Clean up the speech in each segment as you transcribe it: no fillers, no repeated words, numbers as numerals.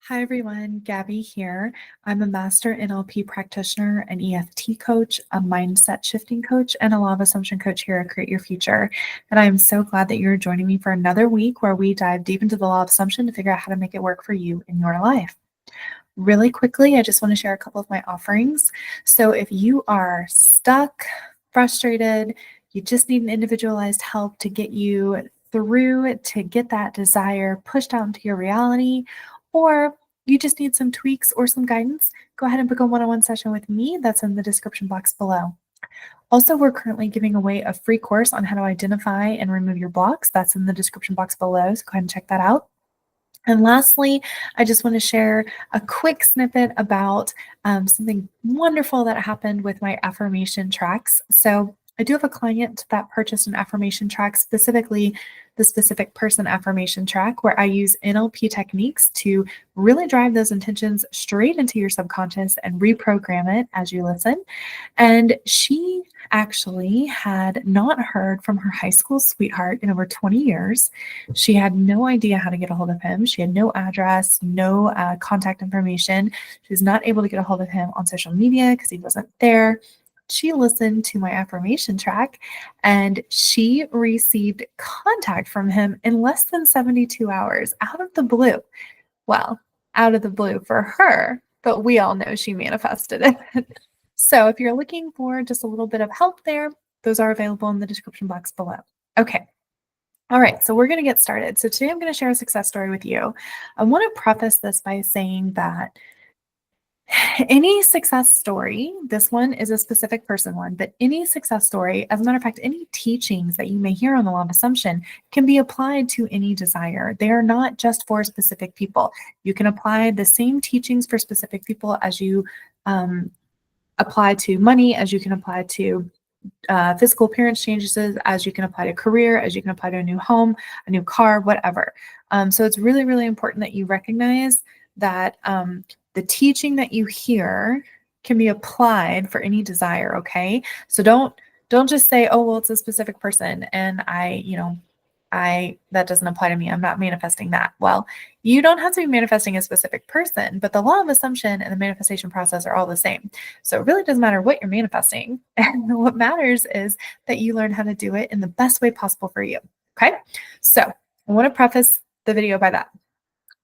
Hi everyone, Gabi here. I'm a master NLP practitioner, an EFT coach, a mindset shifting coach, and a law of assumption coach here at Create Your Future. And I'm so glad that you're joining me for another week where we dive deep into the law of assumption to figure out how to make it work for you in your life. Really quickly, I just want to share a couple of my offerings. So if you are stuck, frustrated, you just need an individualized help to get you through to get that desire pushed out into your reality, or you just need some tweaks or some guidance, go ahead and book a one-on-one session with me. That's in the description box below. Also, we're currently giving away a free course on how to identify and remove your blocks. That's in the description box below, so go ahead and check that out. And lastly, I just want to share a quick snippet about something wonderful that happened with my affirmation tracks. So I do have a client that purchased an affirmation track, specifically the specific person affirmation track, where I use NLP techniques to really drive those intentions straight into your subconscious and reprogram it as you listen. And she actually had not heard from her high school sweetheart in over 20 years. She had no idea how to get a hold of him. She had no address, no contact information. She was not able to get a hold of him on social media because he wasn't there. She listened to my affirmation track and she received contact from him in less than 72 hours out of the blue. Well, out of the blue for her, but we all know she manifested it. So if you're looking for just a little bit of help there, those are available in the description box below. Okay. All right, so we're going to get started. So today I'm going to share a success story with you. I want to preface this by saying that any success story, this one is a specific person one, but any success story, as a matter of fact, any teachings that you may hear on the law of assumption can be applied to any desire. They are not just for specific people. You can apply the same teachings for specific people as you apply to money, as you can apply to physical appearance changes, as you can apply to career, as you can apply to a new home, a new car, whatever. So it's really, really important that you recognize that the teaching that you hear can be applied for any desire, okay? So don't just say, oh, well, it's a specific person and that doesn't apply to me. I'm not manifesting that. Well, you don't have to be manifesting a specific person, but the law of assumption and the manifestation process are all the same. So it really doesn't matter what you're manifesting. And what matters is that you learn how to do it in the best way possible for you. Okay. So I want to preface the video by that.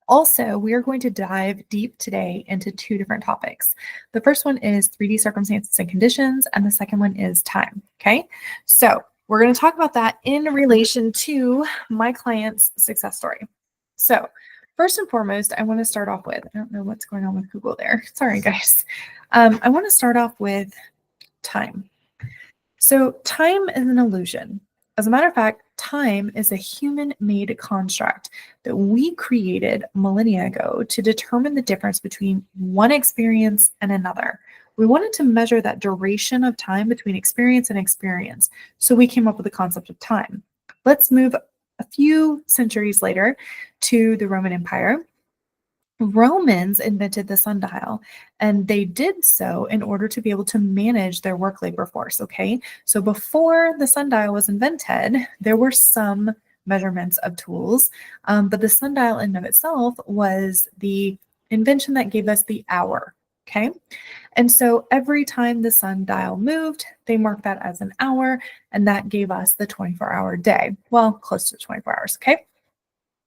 Also, we are going to dive deep today into two different topics. The first one is 3D circumstances and conditions, and the second one is time. Okay. So we're going to talk about that in relation to my client's success story. So first and foremost, I want to start off with, I don't know what's going on with Google there. Sorry, guys. I want to start off with time. So time is an illusion. As a matter of fact, time is a human-made construct that we created millennia ago to determine the difference between one experience and another. We wanted to measure that duration of time between experience and experience. So we came up with the concept of time. Let's move a few centuries later to the Roman Empire. Romans invented the sundial, and they did so in order to be able to manage their work labor force, okay? So before the sundial was invented, there were some measurements of tools, but the sundial in and of itself was the invention that gave us the hour, okay? And so every time the sundial moved, they marked that as an hour, and that gave us the 24-hour day. Well, close to 24 hours, okay?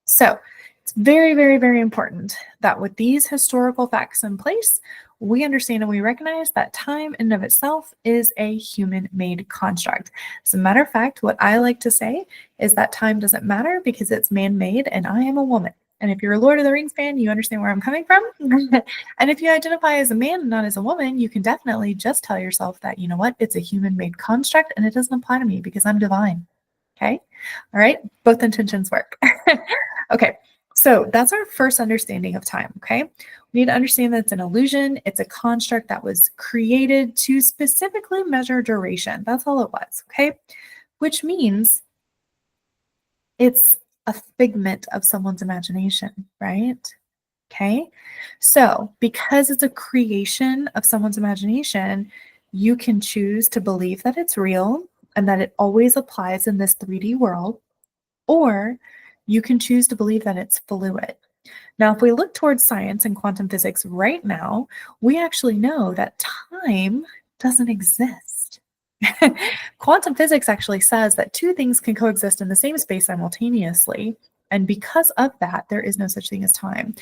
So it's very, very, very important that with these historical facts in place, we understand and we recognize that time in and of itself is a human-made construct. As a matter of fact, what I like to say is that time doesn't matter because it's man-made and I am a woman. And if you're a Lord of the Rings fan, you understand where I'm coming from. And if you identify as a man and not as a woman, you can definitely just tell yourself that, you know what, it's a human-made construct and it doesn't apply to me because I'm divine. Okay. All right. Both intentions work. Okay. So that's our first understanding of time, okay? We need to understand that it's an illusion. It's a construct that was created to specifically measure duration. That's all it was, okay? Which means it's a figment of someone's imagination, right? Okay? So because it's a creation of someone's imagination, you can choose to believe that it's real and that it always applies in this 3D world, or you can choose to believe that it's fluid. Now, if we look towards science and quantum physics right now, we actually know that time doesn't exist. Quantum physics actually says that two things can coexist in the same space simultaneously. And because of that, there is no such thing as time.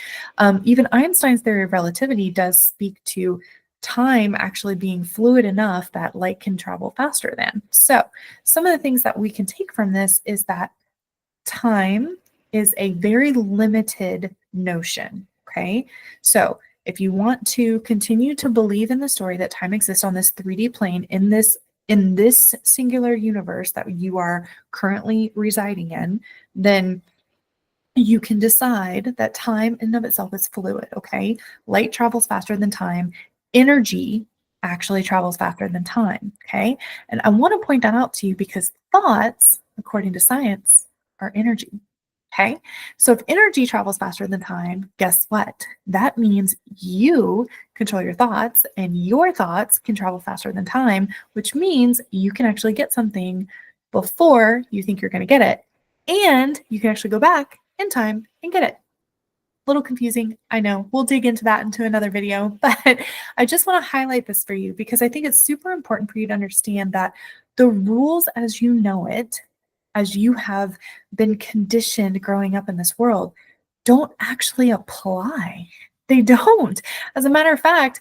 Even Einstein's theory of relativity does speak to time actually being fluid enough that light can travel faster than. So, some of the things that we can take from this is that time is a very limited notion. Okay. So, if you want to continue to believe in the story that time exists on this 3D plane in this singular universe that you are currently residing in, then you can decide that time in and of itself is fluid, okay? Light travels faster than time. Energy actually travels faster than time, okay? And I want to point that out to you because thoughts, according to science, are energy. Okay, so if energy travels faster than time, guess what? That means you control your thoughts, and your thoughts can travel faster than time, which means you can actually get something before you think you're going to get it. And you can actually go back in time and get it. A little confusing, I know. We'll dig into that into another video, but I just want to highlight this for you because I think it's super important for you to understand that the rules as you know it, as you have been conditioned growing up in this world, don't actually apply. They don't. As a matter of fact,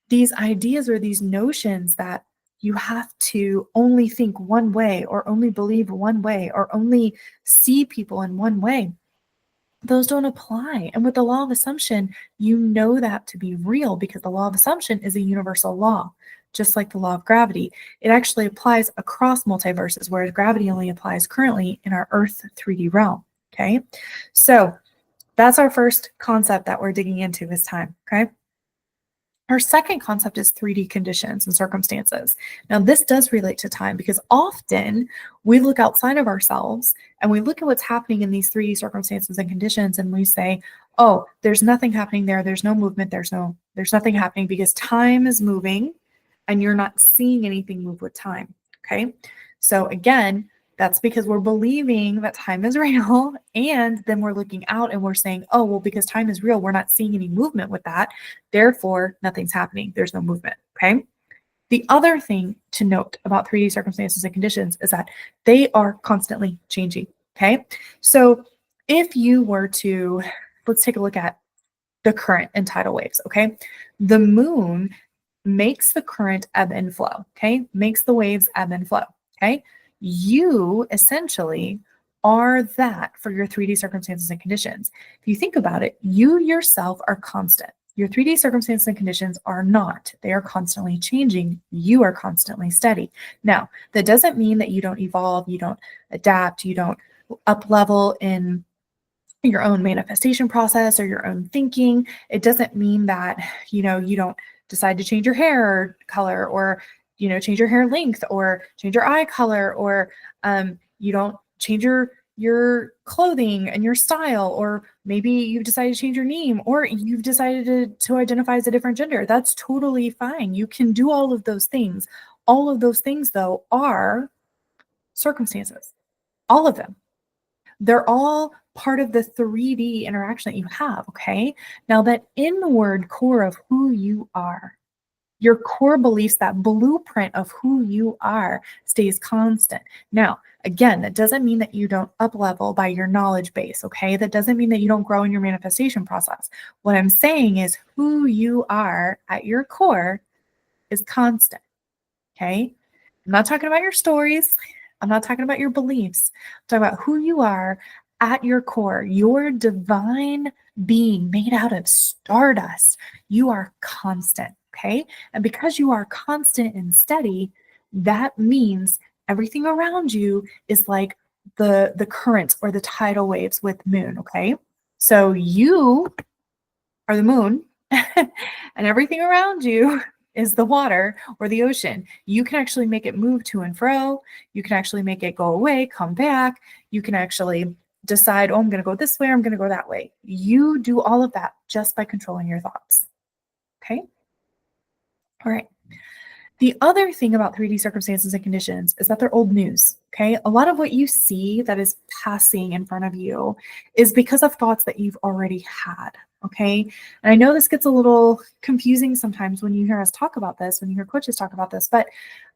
these ideas or these notions that you have to only think one way or only believe one way or only see people in one way, those don't apply. And with the law of assumption, you know that to be real because the law of assumption is a universal law, just like the law of gravity. It actually applies across multiverses, whereas gravity only applies currently in our Earth 3D realm. Okay. So that's our first concept that we're digging into is time. Okay. Our second concept is 3D conditions and circumstances. Now, this does relate to time because often we look outside of ourselves and we look at what's happening in these 3D circumstances and conditions and we say, oh, there's nothing happening there. There's no movement. There's nothing happening because time is moving and you're not seeing anything move with time. Okay. So again, that's because we're believing that time is real. And then we're looking out and we're saying, oh, well, because time is real, we're not seeing any movement with that. Therefore, nothing's happening. There's no movement. Okay. The other thing to note about 3D circumstances and conditions is that they are constantly changing. Okay. So if you were to, let's take a look at the current and tidal waves. Okay. The moon makes the current ebb and flow. Okay. Makes the waves ebb and flow. Okay. You essentially are that for your 3D circumstances and conditions. If you think about it, you yourself are constant. Your 3D circumstances and conditions are not. They are constantly changing. You are constantly steady. Now, that doesn't mean that you don't evolve, you don't adapt, you don't up level in your own manifestation process or your own thinking. It doesn't mean that, you don't decide to change your hair color or, change your hair length or change your eye color or you don't change your clothing and your style, or maybe you've decided to change your name or you've decided to identify as a different gender. That's totally fine. You can do all of those things. All of those things, though, are circumstances. All of them. They're all part of the 3D interaction that you have, okay? Now, that inward core of who you are, your core beliefs, that blueprint of who you are stays constant. Now, again, that doesn't mean that you don't up level by your knowledge base, okay? That doesn't mean that you don't grow in your manifestation process. What I'm saying is who you are at your core is constant, okay? I'm not talking about your stories. I'm not talking about your beliefs. I'm talking about who you are at your core, your divine being made out of stardust. You are constant, okay? And because you are constant and steady, that means everything around you is like the currents or the tidal waves with moon, okay? So you are the moon and everything around you is the water or the ocean. You can actually make it move to and fro. You can actually make it go away, come back. You can actually decide, oh, I'm going to go this way, or I'm going to go that way. You do all of that just by controlling your thoughts. Okay. All right. The other thing about 3D circumstances and conditions is that they're old news, okay? A lot of what you see that is passing in front of you is because of thoughts that you've already had, okay? And I know this gets a little confusing sometimes when you hear us talk about this, when you hear coaches talk about this, but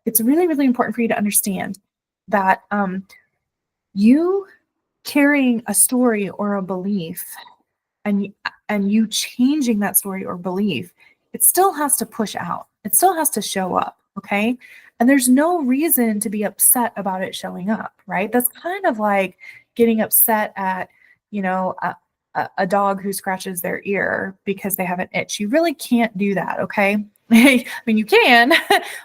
it's really, really important for you to understand that you carrying a story or a belief and you changing that story or belief, it still has to push out. It still has to show up, okay? And there's no reason to be upset about it showing up, right? That's kind of like getting upset at, a dog who scratches their ear because they have an itch. You really can't do that, okay? I mean, you can,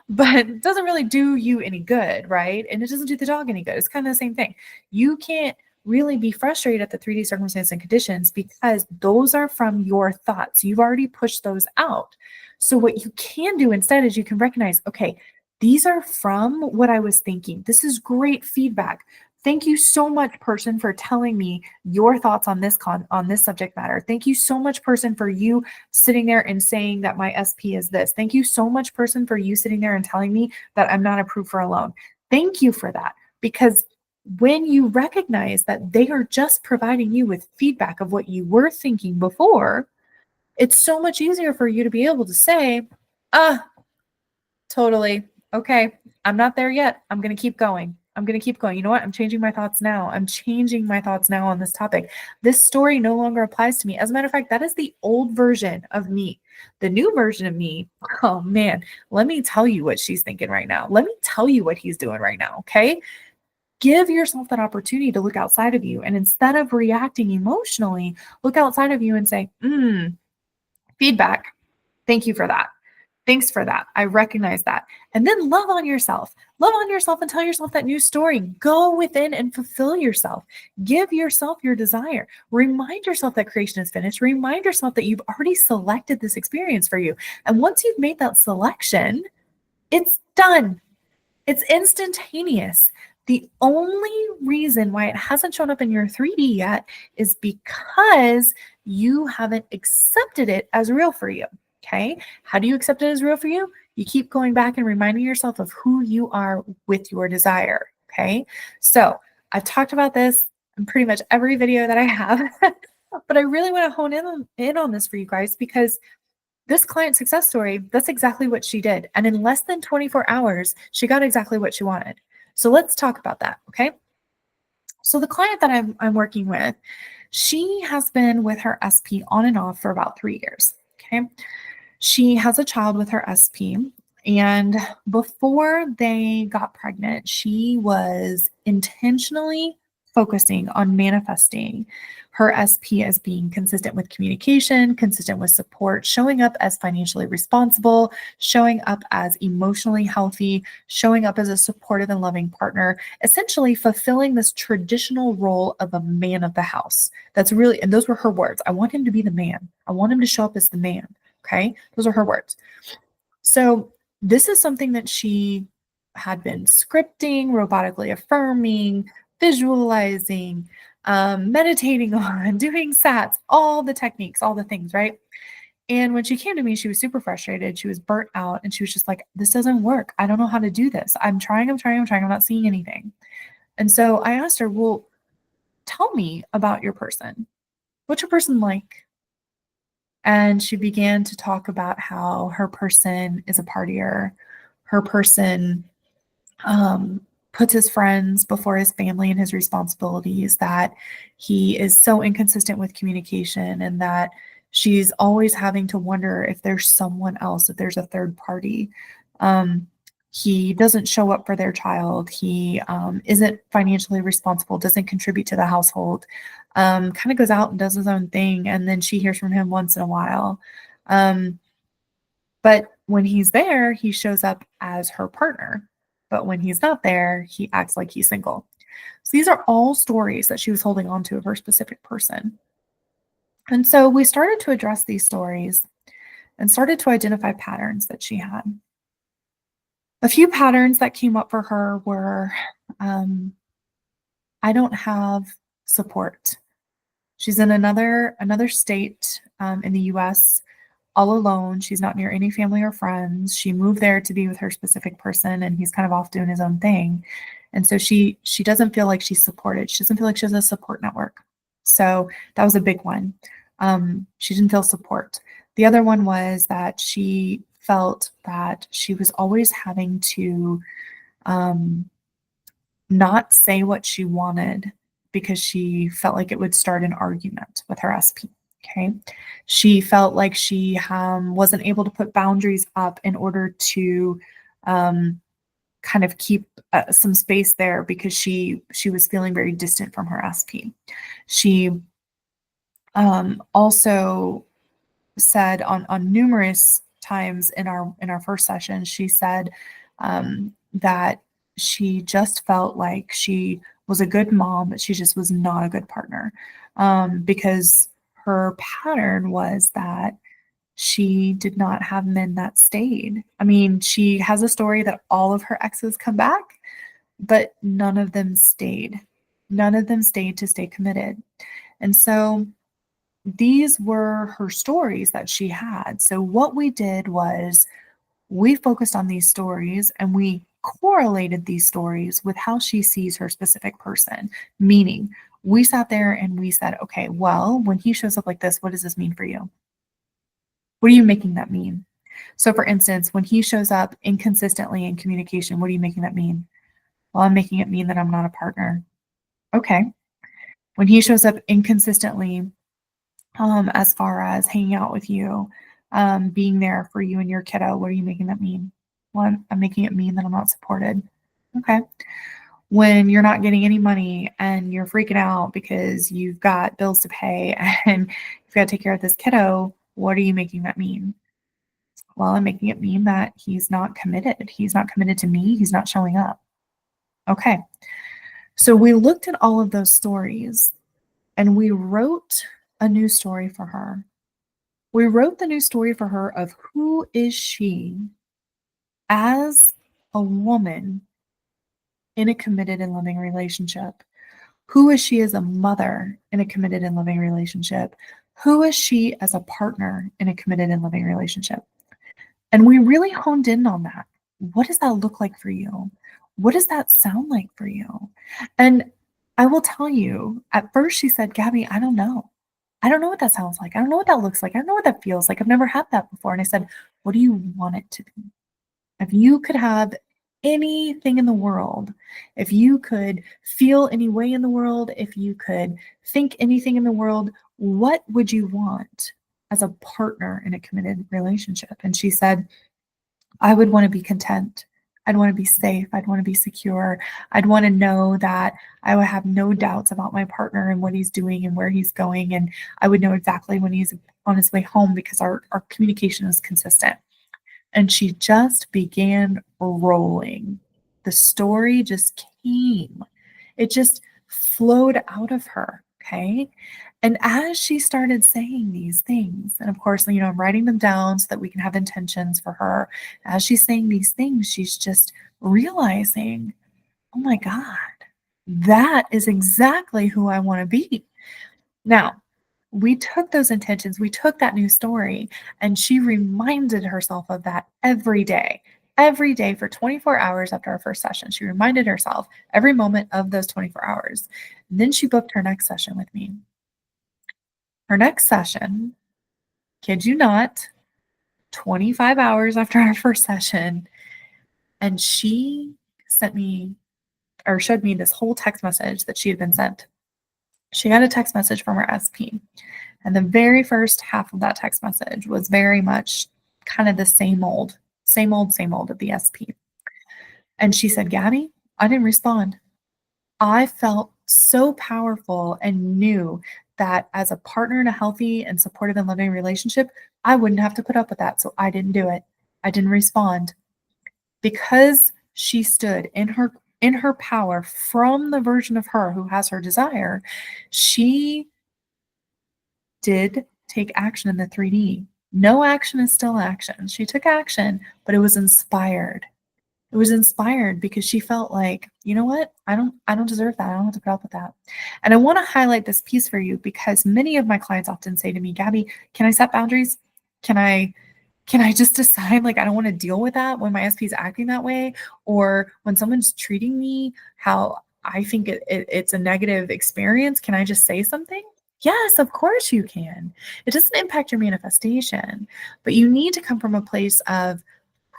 but it doesn't really do you any good, right? And it doesn't do the dog any good. It's kind of the same thing. You can't really be frustrated at the 3D circumstances and conditions because those are from your thoughts. You've already pushed those out. So what you can do instead is you can recognize, okay, these are from what I was thinking. This is great feedback. Thank you so much, person, for telling me your thoughts on this subject matter. Thank you so much, person, for you sitting there and saying that my SP is this. Thank you so much, person, for you sitting there and telling me that I'm not approved for a loan. Thank you for that, because when you recognize that they are just providing you with feedback of what you were thinking before, it's so much easier for you to be able to say, totally. Okay. I'm not there yet. I'm going to keep going. I'm going to keep going. You know what? I'm changing my thoughts now. I'm changing my thoughts now on this topic. This story no longer applies to me. As a matter of fact, that is the old version of me. The new version of me, oh man, let me tell you what she's thinking right now. Let me tell you what he's doing right now. Okay. Give yourself that opportunity to look outside of you. And instead of reacting emotionally, look outside of you and say, feedback. Thank you for that. Thanks for that. I recognize that. And then love on yourself. Love on yourself and tell yourself that new story. Go within and fulfill yourself. Give yourself your desire. Remind yourself that creation is finished. Remind yourself that you've already selected this experience for you. And once you've made that selection, it's done. It's instantaneous. The only reason why it hasn't shown up in your 3D yet is because you haven't accepted it as real for you. Okay. How do you accept it as real for you? You keep going back and reminding yourself of who you are with your desire. Okay. So I've talked about this in pretty much every video that I have, but I really want to hone in on this for you guys, because this client success story, that's exactly what she did. And in less than 24 hours, she got exactly what she wanted. So let's talk about that. Okay. So the client that I'm working with, she has been with her SP on and off for about 3 years. Okay. She has a child with her SP, and before they got pregnant, she was intentionally focusing on manifesting her SP as being consistent with communication, consistent with support, showing up as financially responsible, showing up as emotionally healthy, showing up as a supportive and loving partner, essentially fulfilling this traditional role of a man of the house. That's really, and those were her words. I want him to be the man. I want him to show up as the man. Okay. Those are her words. So this is something that she had been scripting, robotically affirming, visualizing, meditating on, doing SATs, all the techniques, all the things, right? And when she came to me, she was super frustrated. She was burnt out, and she was just like, this doesn't work. I don't know how to do this. I'm trying. I'm not seeing anything. And so I asked her, well, tell me about your person. What's your person like? And she began to talk about how her person is a partier. Her person puts his friends before his family and his responsibilities, that he is so inconsistent with communication, and that she's always having to wonder if there's someone else, if there's a third party. He doesn't show up for their child. He isn't financially responsible, doesn't contribute to the household, kind of goes out and does his own thing. And then she hears from him once in a while. But when he's there, he shows up as her partner. But when he's not there, he acts like he's single. So these are all stories that she was holding on to of her specific person. And so we started to address these stories and started to identify patterns that she had. A few patterns that came up for her were, I don't have support. She's in another state in the US all alone. She's not near any family or friends. She moved there to be with her specific person, and he's kind of off doing his own thing. And so she doesn't feel like she's supported. She doesn't feel like she has a support network. So that was a big one. She didn't feel support. The other one was that she felt that she was always having to not say what she wanted because she felt like it would start an argument with her SP. Okay. She felt like she wasn't able to put boundaries up in order to kind of keep some space there because she was feeling very distant from her SP. She also said on numerous times in our first session, she said that she just felt like she was a good mom, but she just was not a good partner because her pattern was that she did not have men that stayed. I mean, she has a story that all of her exes come back, but none of them stayed. None of them stayed to stay committed. And so these were her stories that she had. So what we did was we focused on these stories and we correlated these stories with how she sees her specific person. Meaning, we sat there and we said, okay, well, when he shows up like this, what does this mean for you? What are you making that mean? So, for instance, when he shows up inconsistently in communication, what are you making that mean? Well, I'm making it mean that I'm not a partner. Okay. When he shows up inconsistently, as far as hanging out with you, being there for you and your kiddo, what are you making that mean? Well, I'm making it mean that I'm not supported. Okay. When you're not getting any money and you're freaking out because you've got bills to pay and you've got to take care of this kiddo, what are you making that mean? Well, I'm making it mean that he's not committed. He's not committed to me. He's not showing up. Okay. So we looked at all of those stories and we wrote a new story for her. We wrote the new story for her of who is she as a woman in a committed and loving relationship? Who is she as a mother in a committed and loving relationship? Who is she as a partner in a committed and loving relationship? And we really honed in on that. What does that look like for you? What does that sound like for you? And I will tell you, at first she said, Gabi, I don't know. I don't know what that sounds like. I don't know what that looks like. I don't know what that feels like. I've never had that before. And I said, what do you want it to be? If you could have anything in the world, if you could feel any way in the world, if you could think anything in the world, what would you want as a partner in a committed relationship? And she said, I would want to be content. I'd want to be safe. I'd want to be secure. I'd want to know that I would have no doubts about my partner and what he's doing and where he's going. And I would know exactly when he's on his way home because our communication is consistent. And she just began rolling. The story just came. It just flowed out of her. Okay. And as she started saying these things, and of course, I'm writing them down so that we can have intentions for her. As she's saying these things, she's just realizing, oh my God, that is exactly who I want to be. Now, we took those intentions, we took that new story, and she reminded herself of that every day for 24 hours after our first session. She reminded herself every moment of those 24 hours. And then she booked her next session with me. Her next session, kid you not, 25 hours after our first session, and she sent me or showed me this whole text message that she had been sent. She got a text message from her SP. And the very first half of that text message was very much kind of the same old of the SP. And she said, Gabi, I didn't respond. I felt so powerful and knew that as a partner in a healthy and supportive and loving relationship, I wouldn't have to put up with that. So I didn't do it. I didn't respond because she stood in her power from the version of her who has her desire. She did take action in the 3D. No action is still action. She took action, but it was inspired. It was inspired because she felt like, you know what? I don't deserve that. I don't have to put up with that. And I want to highlight this piece for you because many of my clients often say to me, Gabi, can I set boundaries? Can I just decide like I don't want to deal with that when my SP is acting that way, or when someone's treating me how I think it's a negative experience? Can I just say something? Yes, of course you can. It doesn't impact your manifestation, but you need to come from a place of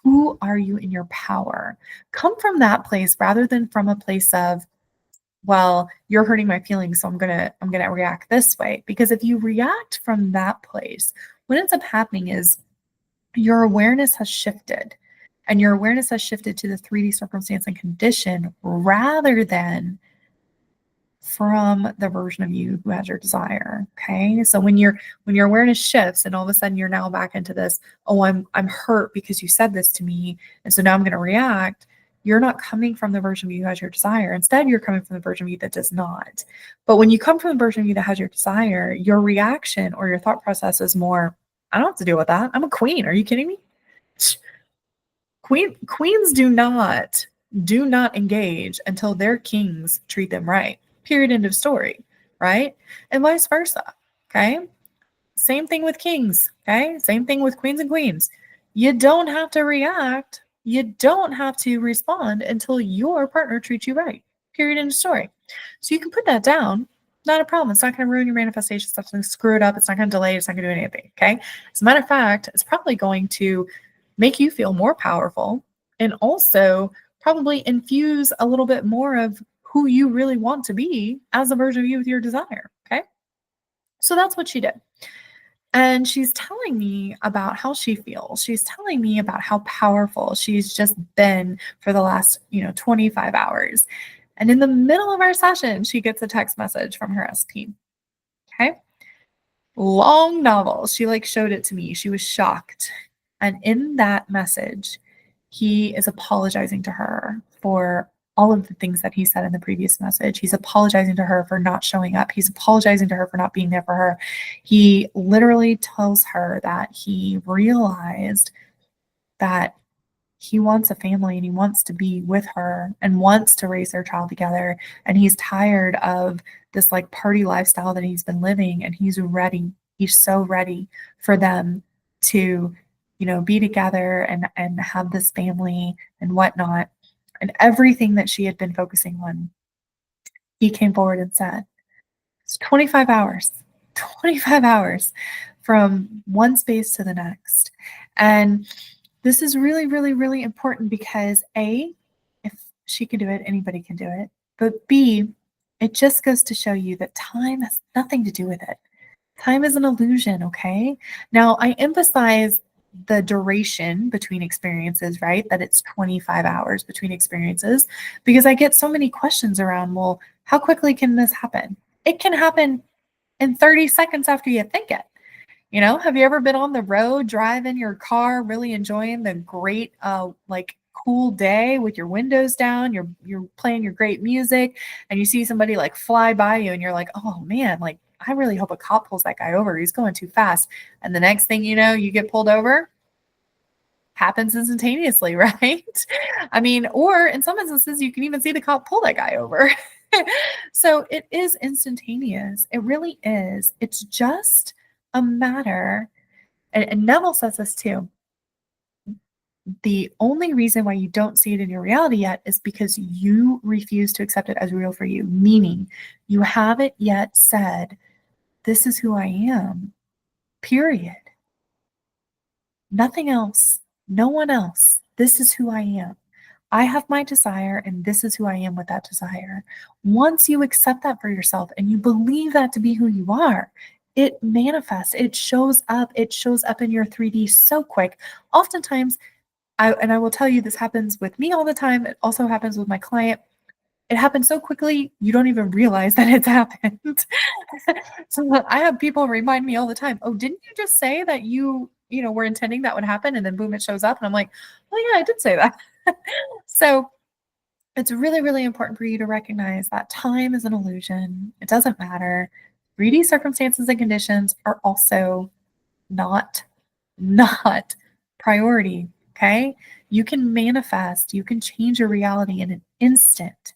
who are you in your power? Come from that place rather than from a place of, well, you're hurting my feelings, so I'm gonna react this way. Because if you react from that place, what ends up happening is your awareness has shifted, and your awareness has shifted to the 3D circumstance and condition rather than from the version of you who has your desire. Okay. So when your awareness shifts and all of a sudden you're now back into this, oh, I'm hurt because you said this to me, and so now I'm going to react. You're not coming from the version of you who has your desire. Instead, you're coming from the version of you that does not. But when you come from the version of you that has your desire, your reaction or your thought process is more, I don't have to deal with that. I'm a queen. Are you kidding me? Queens do not engage until their kings treat them right. Period. End of story. Right? And vice versa. Okay. Same thing with kings. Okay. Same thing with queens and queens. You don't have to react. You don't have to respond until your partner treats you right. Period. End of story. So you can put that down. Not a problem. It's not going to ruin your manifestation. It's not going to screw it up. It's not going to delay. It's not going to do anything. Okay. As a matter of fact, it's probably going to make you feel more powerful and also probably infuse a little bit more of who you really want to be as a version of you with your desire. Okay. So that's what she did. And she's telling me about how she feels. She's telling me about how powerful she's just been for the last, 25 hours. And in the middle of our session, she gets a text message from her SP. Okay. Long novel. She showed it to me. She was shocked. And in that message, he is apologizing to her for all of the things that he said in the previous message. He's apologizing to her for not showing up. He's apologizing to her for not being there for her. He literally tells her that he realized that he wants a family and he wants to be with her and wants to raise their child together. And he's tired of this party lifestyle that he's been living, and he's ready. He's so ready for them to, be together and have this family and whatnot. And everything that she had been focusing on, he came forward and said, it's 25 hours from one space to the next. And this is really, really, really important because A, if she can do it, anybody can do it. But B, it just goes to show you that time has nothing to do with it. Time is an illusion, okay? Now, I emphasize the duration between experiences, right? That it's 25 hours between experiences, because I get so many questions around, well, how quickly can this happen? It can happen in 30 seconds after you think it. Have you ever been on the road, driving your car, really enjoying the great, cool day with your windows down, you're playing your great music, and you see somebody fly by you and you're like, oh man, I really hope a cop pulls that guy over. He's going too fast. And the next thing you know, you get pulled over. Happens instantaneously, right? I mean, or in some instances, you can even see the cop pull that guy over. So it is instantaneous. It really is. It's just a matter, and Neville says this too. The only reason why you don't see it in your reality yet is because you refuse to accept it as real for you, meaning you haven't yet said, this is who I am, period. Nothing else, no one else. This is who I am. I have my desire, and this is who I am with that desire. Once you accept that for yourself and you believe that to be who you are, it manifests, it shows up in your 3D so quick. Oftentimes, I will tell you, this happens with me all the time. It also happens with my client. It happens so quickly, you don't even realize that it's happened. So I have people remind me all the time, oh, didn't you just say that you were intending that would happen? And then boom, it shows up. And I'm like, oh yeah, I did say that. So it's really, really important for you to recognize that time is an illusion. It doesn't matter. 3D circumstances and conditions are also not priority. Okay. You can manifest, you can change your reality in an instant.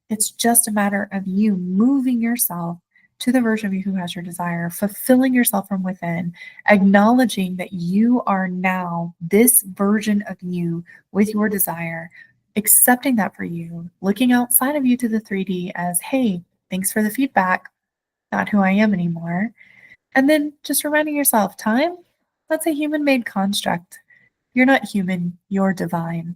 It's just a matter of you moving yourself to the version of you who has your desire, fulfilling yourself from within, acknowledging that you are now this version of you with your desire, accepting that for you, looking outside of you to the 3D as, hey, thanks for the feedback, not who I am anymore. And then just reminding yourself, time, that's a human-made construct. You're not human, you're divine.